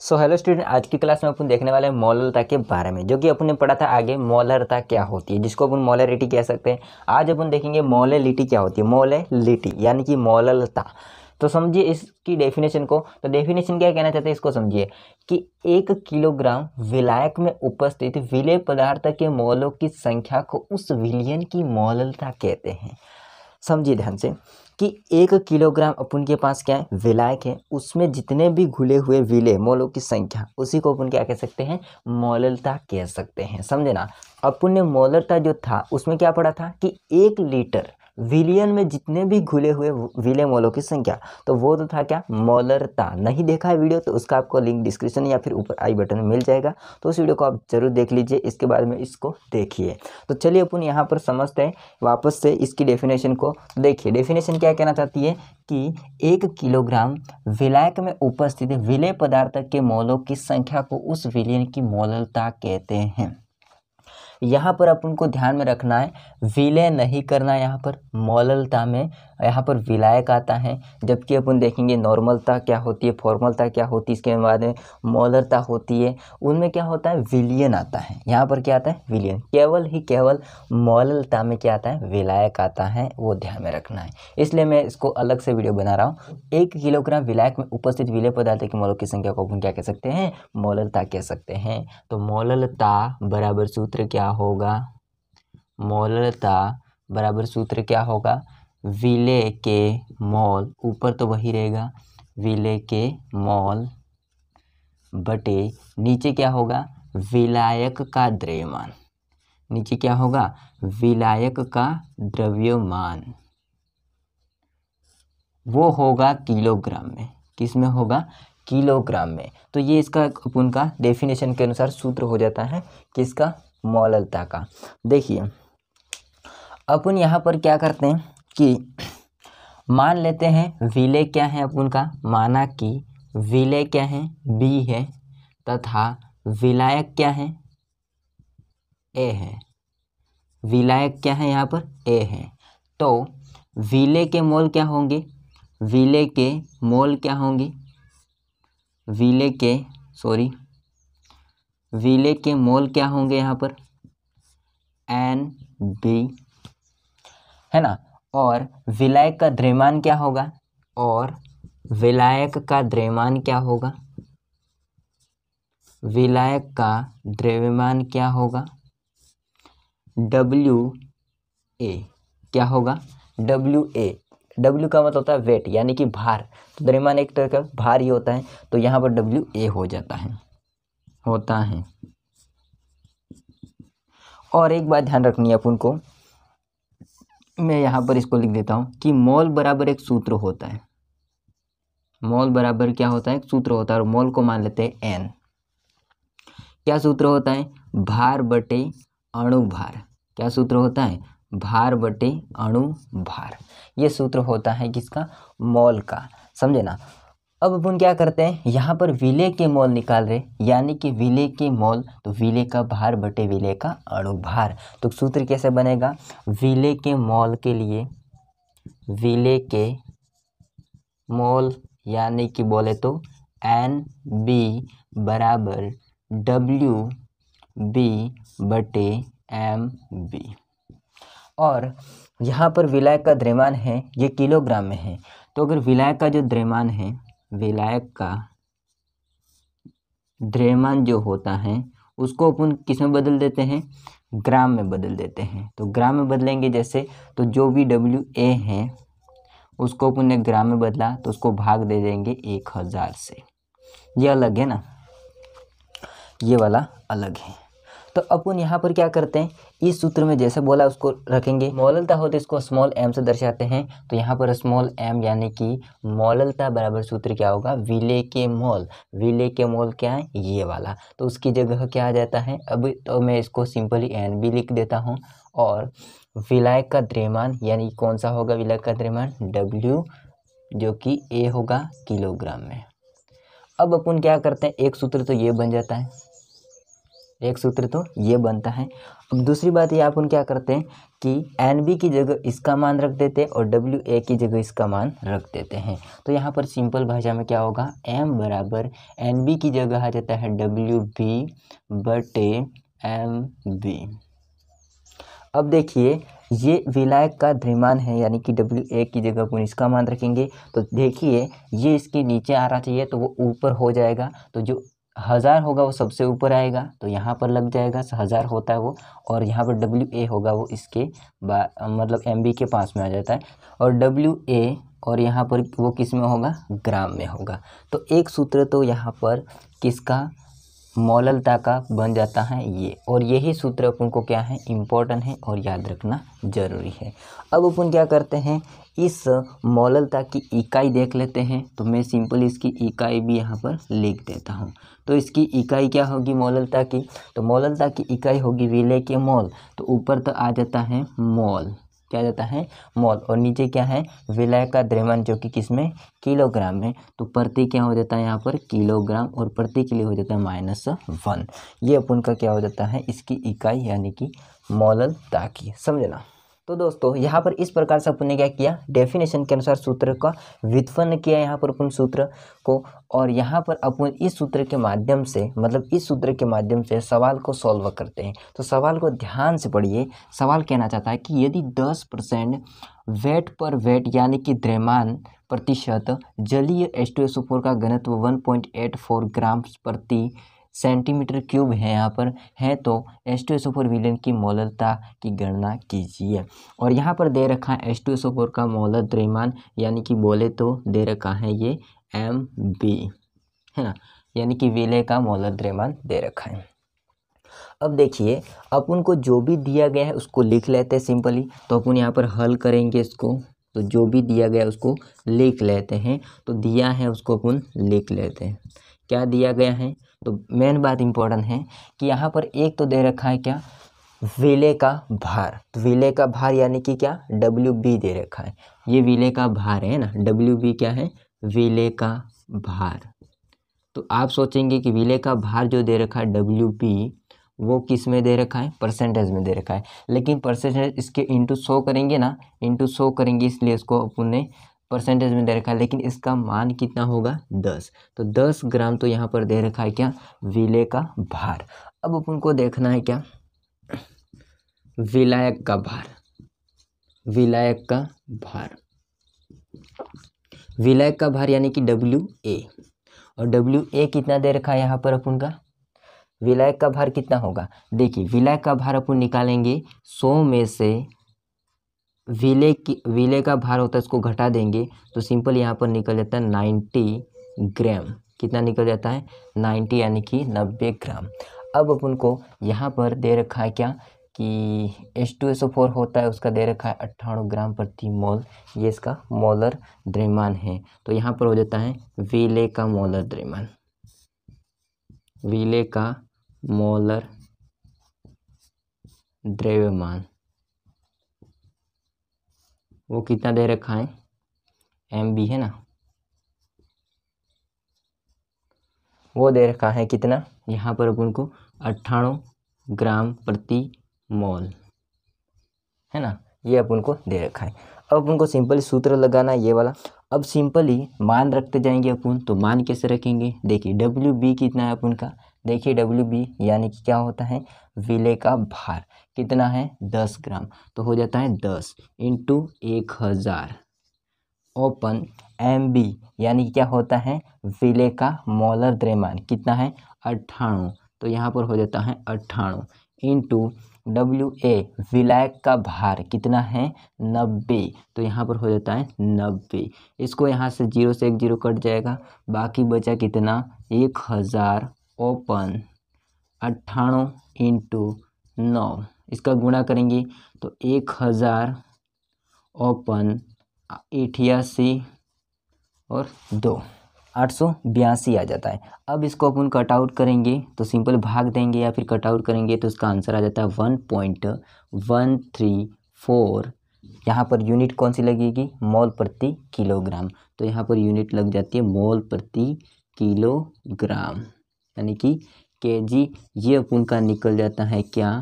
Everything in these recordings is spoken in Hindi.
सो हेलो स्टूडेंट, आज की क्लास में अपन देखने वाले हैं मोलरता के बारे में, जो कि अपन ने पढ़ा था आगे मोलरता क्या होती है, जिसको अपन मोलरिटी कह सकते हैं। आज अपन देखेंगे मोलरिटी क्या होती है। मोलरिटी यानी कि मोलरता। तो समझिए इसकी डेफिनेशन को। तो डेफिनेशन क्या कहना चाहते हैं इसको समझिए कि 1 किलोग्राम विलायक में उपस्थित विलेय पदार्थ के मोलों की संख्या को उस विलयन की मोलरता कहते हैं। समझिए ध्यान से कि 1 किलोग्राम अपन के पास क्या है, विलायक है, उसमें जितने भी घुले हुए विलेय मोलों की संख्या, उसी को अपन क्या कह सकते हैं, मोलरता कह सकते हैं। समझे ना। अपन ने मोलरता जो था उसमें क्या पढ़ा था कि 1 लीटर विलियन में जितने भी घुले हुए विलेय मोलों की संख्या, तो वो तो था क्या, मोलरता। नहीं देखा है वीडियो तो उसका आपको लिंक डिस्क्रिप्शन या फिर ऊपर आई बटन में मिल जाएगा, तो उस वीडियो को आप जरूर देख लीजिए, इसके बारे में इसको देखिए। तो चलिए अपन यहाँ पर समझते हैं वापस से इसकी डेफिनेशन को। देखिए डेफिनेशन क्या कहना चाहती है कि 1 किलोग्राम विलायक में उपस्थित विलेय पदार्थ के मोलों की संख्या को उस विलयन की मोलरता कहते हैं। यहाँ पर अपन को ध्यान में रखना है, विलय नहीं करना। यहाँ पर मोलरता में यहाँ पर विलायक आता है, जबकि अपन देखेंगे नॉर्मलता क्या होती है, फॉर्मलता क्या होती है, इसके बाद में मोलरता होती है, उनमें क्या होता है, विलयन आता है। यहाँ पर क्या आता है, विलयन। केवल मोलरता में क्या आता है, विलायक आता है, वो ध्यान में रखना है। इसलिए मैं इसको अलग से वीडियो बना रहा हूँ। 1 किलोग्राम विलायक में उपस्थित विलेय पदार्थ के मोलों की संख्या को अपन क्या कह सकते हैं, मोलरता कह सकते हैं। तो मोलरता बराबर सूत्र क्या होगा, मोलरता बराबर सूत्र क्या होगा, विलेय के मोल, ऊपर तो वही रहेगा, विलेय के मोल बटे नीचे क्या होगा, विलायक का द्रव्यमान। नीचे क्या होगा, विलायक का द्रव्यमान, वो होगा किलोग्राम में। किस में होगा, किलोग्राम में। तो ये इसका अपन का डेफिनेशन के अनुसार सूत्र हो जाता है किसका, मोलरता का। देखिए अपन यहाँ पर क्या करते हैं कि मान लेते हैं विलेय क्या है अपन का, माना कि विलेय क्या है, बी है, तथा विलायक क्या है, ए है। विलायक क्या है, यहाँ पर ए है। तो विलेय के मोल क्या होंगे, विलेय के मोल क्या होंगे, विलेय के मोल क्या होंगे यहाँ पर, NB है ना। और विलायक का द्रव्यमान क्या होगा, और विलायक का द्रव्यमान क्या होगा, विलायक का द्रव्यमान क्या होगा, WA क्या होगा, WA। W का मतलब होता है वेट यानी कि भार, तो द्रव्यमान एक तरह का भार ही होता है, तो यहाँ पर WA हो जाता है, और एक बात ध्यान रखनी है अपन को, मैं यहाँ पर इसको लिख देता हूँ कि मोल बराबर एक सूत्र होता है। मोल बराबर क्या होता है, एक सूत्र होता है, और मोल को मान लेते हैं N। क्या सूत्र होता है, भार बटे अणु भार। क्या सूत्र होता है, भार बटे अणु भार। ये सूत्र होता है किसका, मोल का। समझे ना। अब अपन क्या करते हैं, यहाँ पर विलेय के मोल निकाल रहे, यानी कि विलेय के मोल, तो विलेय का भार बटे विलेय का अणु भार। तो सूत्र कैसे बनेगा, विलेय के मोल के लिए, विलेय के मोल यानी कि बोले तो NB बराबर WB बटे MB। और यहाँ पर विलायक का द्रव्यमान है, ये किलोग्राम में है, तो अगर विलायक का जो द्रव्यमान है, विलायक का द्रव्यमान जो होता है उसको अपन किस में बदल देते हैं, ग्राम में बदल देते हैं। तो ग्राम में बदलेंगे जैसे, तो जो भी WA है उसको अपन ने ग्राम में बदला, तो उसको भाग दे देंगे 1000 से। ये अलग है ना, ये वाला अलग है। तो अपन यहाँ पर क्या करते हैं, इस सूत्र में जैसे बोला उसको रखेंगे। मोलरता हो तो इसको स्मॉल m से दर्शाते हैं, तो यहाँ पर स्मॉल m यानी कि मोलरता बराबर सूत्र क्या होगा, विलेय के मोल। विलेय के मोल क्या है, ये वाला, तो उसकी जगह क्या आ जाता है। अब तो मैं इसको सिंपली NB लिख देता हूँ, और विलायक का द्रव्यमान यानी कौन सा होगा, विलायक का द्रव्यमान W, जो कि A होगा किलोग्राम में। अब अपन क्या करते हैं, एक सूत्र तो ये बन जाता है, एक सूत्र तो ये बनता है। अब दूसरी बात ये अपन क्या करते हैं कि NB की जगह इसका मान रख देते हैं और WA की जगह इसका मान रख देते हैं। तो यहाँ पर सिंपल भाषा में क्या होगा, M बराबर NB की जगह आ जाता है WB बटे MB। अब देखिए ये विलायक का द्रव्यमान है, यानी कि WA की जगह अपन इसका मान रखेंगे। तो देखिए ये इसके नीचे आ रहा चाहिए तो वो ऊपर हो जाएगा, तो जो 1000 होगा वो सबसे ऊपर आएगा तो यहाँ पर लग जाएगा, 1000 होता है वो, और यहाँ पर WA होगा वो इसके मतलब MB के पास में आ जाता है, और WA और यहाँ पर वो किस में होगा, ग्राम में होगा। तो एक सूत्र तो यहाँ पर किसका, मोललता का बन जाता है ये, और यही सूत्र अपन को क्या है, इम्पोर्टेंट है और याद रखना जरूरी है। अब अपन क्या करते हैं, इस मोललता की इकाई देख लेते हैं। तो मैं सिंपल इसकी इकाई भी यहाँ पर लिख देता हूँ। तो इसकी इकाई क्या होगी मोललता की, तो मोललता की इकाई होगी विलेय के मोल। तो ऊपर तो आ जाता है मोल, क्या जाता है, मोल, और नीचे क्या है, विलय का द्रव्यमान जो कि किसमें, किलोग्राम में। तो प्रति क्या हो जाता है यहाँ पर, किलोग्राम, और प्रति के लिए हो जाता है -1। ये अपन का क्या हो जाता है, इसकी इकाई यानी कि मोललता की, समझना। तो दोस्तों यहाँ पर इस प्रकार से अपन ने क्या किया, डेफिनेशन के अनुसार सूत्र का व्युत्पन्न किया यहाँ पर अपन सूत्र को, और यहाँ पर अपन इस सूत्र के माध्यम से, मतलब इस सूत्र के माध्यम से सवाल को सॉल्व करते हैं। तो सवाल को ध्यान से पढ़िए। सवाल कहना चाहता है कि यदि 10% वेट पर वेट यानी कि द्रव्यमान प्रतिशत जलीय H2SO4 का घनत्व 1.84 ग्राम प्रति सेंटीमीटर क्यूब है यहाँ पर है, तो H2SO4 विलयन की मोललता की गणना कीजिए। और यहाँ पर दे रखा है H2SO4 का मोलर द्रव्यमान, यानी कि बोले तो दे रखा है ये MB, है ना, यानी कि विलय का मोलर द्रव्यमान दे रखा है। अब देखिए अपन को जो भी दिया गया है उसको लिख लेते हैं सिंपली। तो अपन यहाँ पर हल करेंगे इसको, तो जो भी दिया गया है उसको लिख लेते हैं। तो दिया है उसको अपन लिख लेते हैं, क्या दिया गया है। तो मेन बात इम्पोर्टेंट है कि यहाँ पर एक तो दे रखा है क्या, विलेय का भार। तो विलेय का भार यानी कि क्या, WB दे रखा है, ये विलेय का भार है ना, WB क्या है, विलेय का भार। तो आप सोचेंगे कि विलेय का भार जो दे रखा है WB वो किस में दे रखा है, परसेंटेज में दे रखा है, लेकिन परसेंटेज इसके इंटू 100 करेंगे ना, इंटू 100 करेंगे, इसलिए इसको अपन ने परसेंटेज में दे रखा है, लेकिन इसका मान कितना होगा, 10। तो 10 ग्राम तो यहाँ पर दे रखा है क्या, विलेय का भार। अब अपन को देखना है क्या, विलायक का भार, विलायक का भार, विलायक का भार यानी कि WA, और WA कितना दे रखा है यहाँ पर अपन का, विलायक का भार कितना होगा। देखिए विलायक का भार अपन निकालेंगे 100 में से विलेय का भार होता है इसको घटा देंगे, तो सिंपल यहाँ पर निकल जाता है 90 ग्राम। कितना निकल जाता है, 90 यानी कि 90 ग्राम। अब अपन को यहाँ पर दे रखा है क्या कि H2SO4 होता है, उसका दे रखा है 98 ग्राम प्रति मोल, ये इसका मोलर द्रव्यमान है। तो यहाँ पर हो जाता है विलेय का मोलर द्रव्यमान, विलेय का मोलर द्रव्यमान वो कितना दे रखा है, MB है ना, वो दे रखा है कितना, यहाँ पर अपन को 98 ग्राम प्रति मोल, है ना, ये अपन को दे रखा है। अब अपन को सिंपली सूत्र लगाना है ये वाला। अब सिंपली मान रखते जाएंगे अपन, तो मान कैसे रखेंगे, देखिए WB कितना है अपन का, देखिए WB यानी कि क्या होता है, विलेय का भार कितना है, 10 ग्राम। तो हो जाता है 10 इंटू 1000 ओपन MB यानी कि क्या होता है, विलेय का मोलर द्रव्यमान कितना है, 98। तो यहाँ पर हो जाता है 98 इंटू WA विलायक का भार कितना है, 90। तो यहाँ पर हो जाता है 90। इसको यहाँ से 0 से 1 0 कट जाएगा, बाकी बचा कितना, 1000 ओपन 98 इंटू 9, इसका गुणा करेंगे तो 1000 ओपन 88 और 2, 882 आ जाता है। अब इसको अपन कट आउट करेंगे तो सिंपल भाग देंगे या फिर कट आउट करेंगे तो इसका आंसर आ जाता है 1.134। यहाँ पर यूनिट कौन सी लगेगी, मोल प्रति किलोग्राम। तो यहाँ पर यूनिट लग जाती है मोल प्रति किलोग्राम, यानी कि kg, ये अपन का निकल जाता है क्या,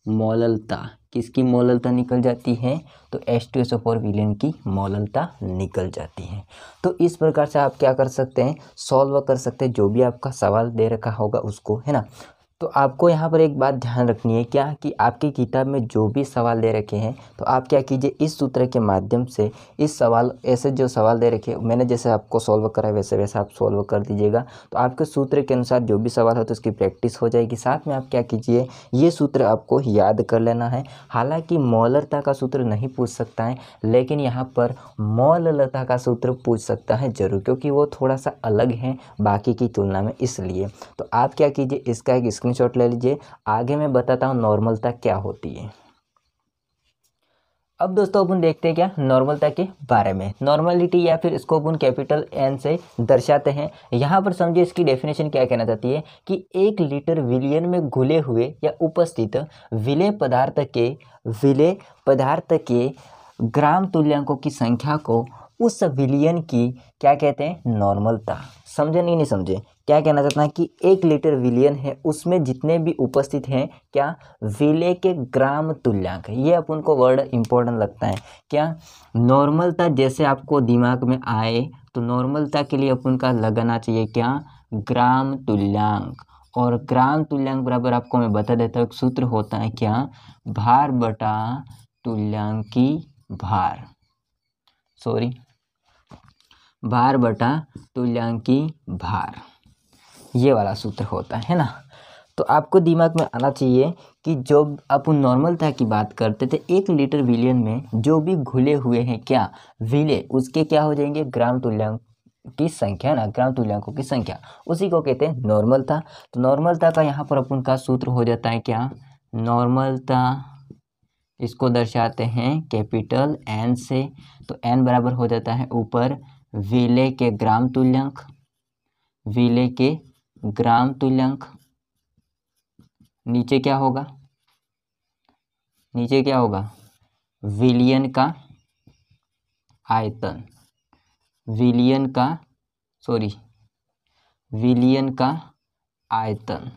मोललता। किसकी मोललता निकल जाती है, तो H2SO4 विलेन की मोललता निकल जाती है। तो इस प्रकार से आप क्या कर सकते हैं, सॉल्व कर सकते हैं जो भी आपका सवाल दे रखा होगा उसको, है ना। तो आपको यहाँ पर एक बात ध्यान रखनी है क्या, कि आपकी किताब में जो भी सवाल दे रखे हैं तो आप क्या कीजिए, इस सूत्र के माध्यम से इस सवाल, ऐसे जो सवाल दे रखे मैंने जैसे आपको सॉल्व करा है वैसे वैसे आप सॉल्व कर दीजिएगा। तो आपके सूत्र के अनुसार जो भी सवाल हो तो उसकी प्रैक्टिस हो जाएगी। साथ में आप क्या कीजिए, ये सूत्र आपको याद कर लेना है। हालांकि मौलरता का सूत्र नहीं पूछ सकता है, लेकिन यहाँ पर मौललता का सूत्र पूछ सकता है जरूर, क्योंकि वो थोड़ा सा अलग है बाकी की तुलना में, इसलिए। तो आप क्या कीजिए, इसका एक स्क्रीनशॉट ले लीजिए। आगे मैं बताता हूँ नॉर्मलता क्या होती है। अब दोस्तों अपन देखते हैं क्या नॉर्मलता के बारे में। नॉर्मलिटी या फिर इसको अपन कैपिटल N से दर्शाते हैं। यहाँ पर समझिए इसकी डेफिनेशन क्या कहना चाहती है, कि 1 लीटर विलयन में घुले हुए या उपस्थित विलेय पदार्थ के ग्राम तुल्यांकों की संख्या को उस विलयन की क्या कहते हैं, नॉर्मलता। समझे नहीं समझे, क्या कहना चाहता है कि 1 लीटर विलयन है, उसमें जितने भी उपस्थित हैं क्या, विलेय के ग्राम तुल्यांक। ये अपन को वर्ड इंपॉर्टेंट लगता है क्या, नॉर्मलता जैसे आपको दिमाग में आए तो नॉर्मलता के लिए अपन का लगाना चाहिए क्या, ग्राम तुल्यांक। और ग्राम तुल्यांक बराबर आपको मैं बता देता हूँ, एक सूत्र होता है क्या, भार बटा तुल्यांकी भार, भार बटा तुल्यांकी भार, ये वाला सूत्र होता है ना। तो आपको दिमाग में आना चाहिए कि जो अपन नॉर्मलता की बात करते थे, 1 लीटर विलयन में जो भी घुले हुए हैं क्या, विलेय, उसके क्या हो जाएंगे, ग्राम तुल्यांक की संख्या ना, ग्राम तुल्यांकों की संख्या, उसी को कहते हैं नॉर्मलता। तो नॉर्मलता का यहाँ पर अपन का सूत्र हो जाता है क्या, नॉर्मलता, इसको दर्शाते हैं कैपिटल N से। तो N बराबर हो जाता है ऊपर विलेय के ग्राम तुल्यांक, विलेय के ग्राम तुल्यांक, नीचे क्या होगा, नीचे क्या होगा, विलयन का आयतन, विलयन का आयतन।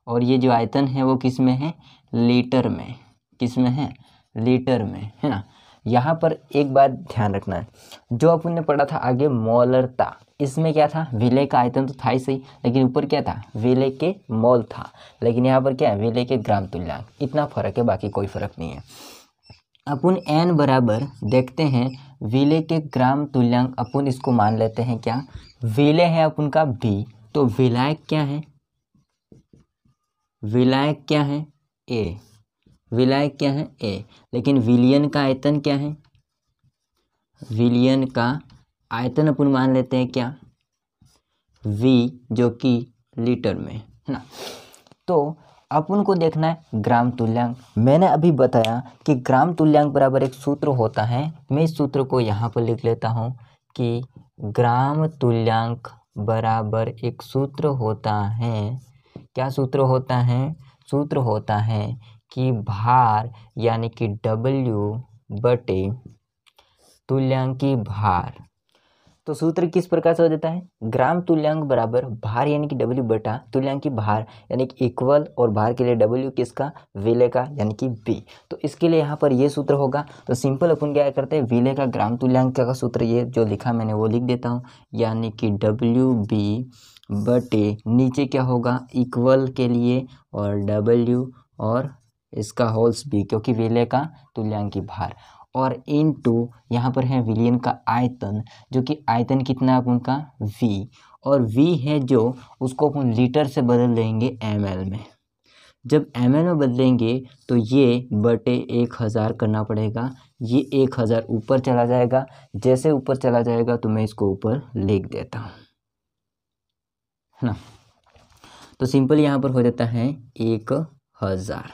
और ये जो आयतन है वो किस में है, लीटर में, किस में है, लीटर में, है ना। यहाँ पर एक बात ध्यान रखना है, जो अपन ने पढ़ा था आगे मौलरता, इसमें क्या था, विलेय का आयतन तो था ही सही, लेकिन ऊपर क्या था, विलेय के मोल था। लेकिन यहाँ पर क्या है, विलेय के ग्राम तुल्यांक, इतना फर्क है, बाकी कोई फर्क नहीं है। अपन N बराबर देखते हैं विलेय के ग्राम तुल्यांक, अपन इसको मान लेते हैं क्या, विलेय है अपन का B, तो विलायक क्या है, विलायक क्या है A, विलायक क्या है A। लेकिन विलयन का आयतन क्या है, विलयन का आयतन अपन मान लेते हैं क्या, V, जो कि लीटर में, है ना। तो अपन को देखना है ग्राम तुल्यांक। मैंने अभी बताया कि ग्राम तुल्यांक बराबर एक सूत्र होता है, मैं इस सूत्र को यहाँ पर लिख लेता हूँ कि ग्राम तुल्यांक बराबर एक सूत्र होता है, क्या सूत्र होता है, सूत्र होता है कि भार यानी कि W बटे तुल्यांकी भार। तो सूत्र किस प्रकार से हो जाता है, ग्राम तुल्यांक बराबर भार यानी कि W बटा तुल्यांकी भार यानी कि इक्वल, और भार के लिए W किसका, विलेय का यानी कि B। तो इसके लिए यहाँ पर ये सूत्र होगा। तो सिंपल अपन क्या करते हैं, विलेय का ग्राम तुल्यांक का सूत्र ये जो लिखा मैंने वो लिख देता हूँ, यानी कि WB बटे नीचे क्या होगा, इक्वल के लिए और W और इसका होल्स B, क्योंकि विलेय का तुल्यांकी भार, और इनटू यहाँ पर है विलयन का आयतन, जो कि आयतन कितना है उनका V, और V है जो उसको अपन लीटर से बदल देंगे ml में। जब ml में बदलेंगे तो ये बटे 1000 करना पड़ेगा, ये 1000 ऊपर चला जाएगा, जैसे ऊपर चला जाएगा तो मैं इसको ऊपर लिख देता हूँ, है ना। तो सिंपल यहाँ पर हो जाता है 1000।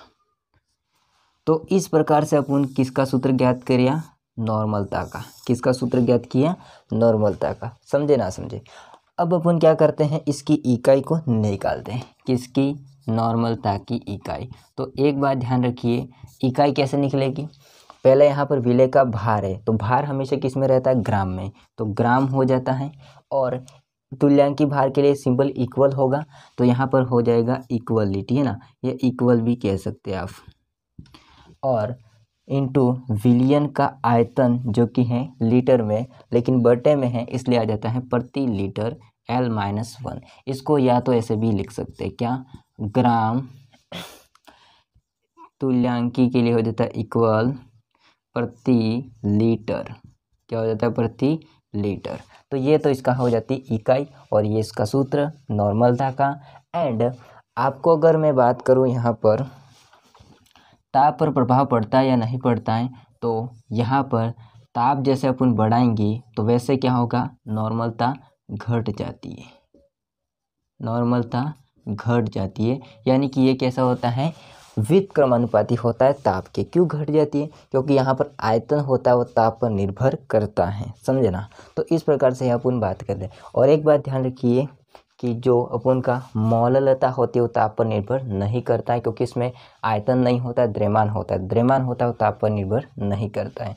तो इस प्रकार से अपन किसका सूत्र ज्ञात किया, नॉर्मलता का। किसका सूत्र ज्ञात किया, नॉर्मलता का। समझे ना समझे। अब अपन क्या करते हैं, इसकी इकाई को निकालते हैं, किसकी, नॉर्मलता की इकाई। तो एक बात ध्यान रखिए, इकाई कैसे निकलेगी, पहले यहाँ पर विलेय का भार है, तो भार हमेशा किस में रहता है, ग्राम में, तो ग्राम हो जाता है। और तुल्यांकी भार के लिए सिंबल इक्वल होगा, तो यहाँ पर हो जाएगा इक्वलिटी, है ना, ये इक्वल भी कह सकते हैं आप। और इनटू विलियन का आयतन जो कि है लीटर में, लेकिन बटे में है इसलिए आ जाता है प्रति लीटर L-1। इसको या तो ऐसे भी लिख सकते हैं, क्या, ग्राम तुल्यांकी के लिए हो जाता है इक्वल प्रति लीटर, क्या हो जाता है, प्रति लीटर। तो ये तो इसका हो जाती इकाई, और ये इसका सूत्र नॉर्मलता का। एंड आपको अगर मैं बात करूँ यहाँ पर ताप पर प्रभाव पड़ता है या नहीं पड़ता है, तो यहाँ पर ताप जैसे अपन बढ़ाएंगे तो वैसे क्या होगा, नॉर्मलता घट जाती है, नॉर्मलता घट जाती है। यानी कि ये कैसा होता है, व्युत्क्रमानुपाती होता है ताप के। क्यों घट जाती है, क्योंकि यहाँ पर आयतन होता है वो ताप पर निर्भर करता है, समझे ना। तो इस प्रकार से अपन बात कर रहे हैं। और एक बात ध्यान रखिए कि जो अपन का मौललता होती है वो ताप पर निर्भर नहीं करता है, क्योंकि इसमें आयतन नहीं होता है, द्रव्यमान होता है। द्रव्यमान होता है वो ताप पर निर्भर नहीं करता है।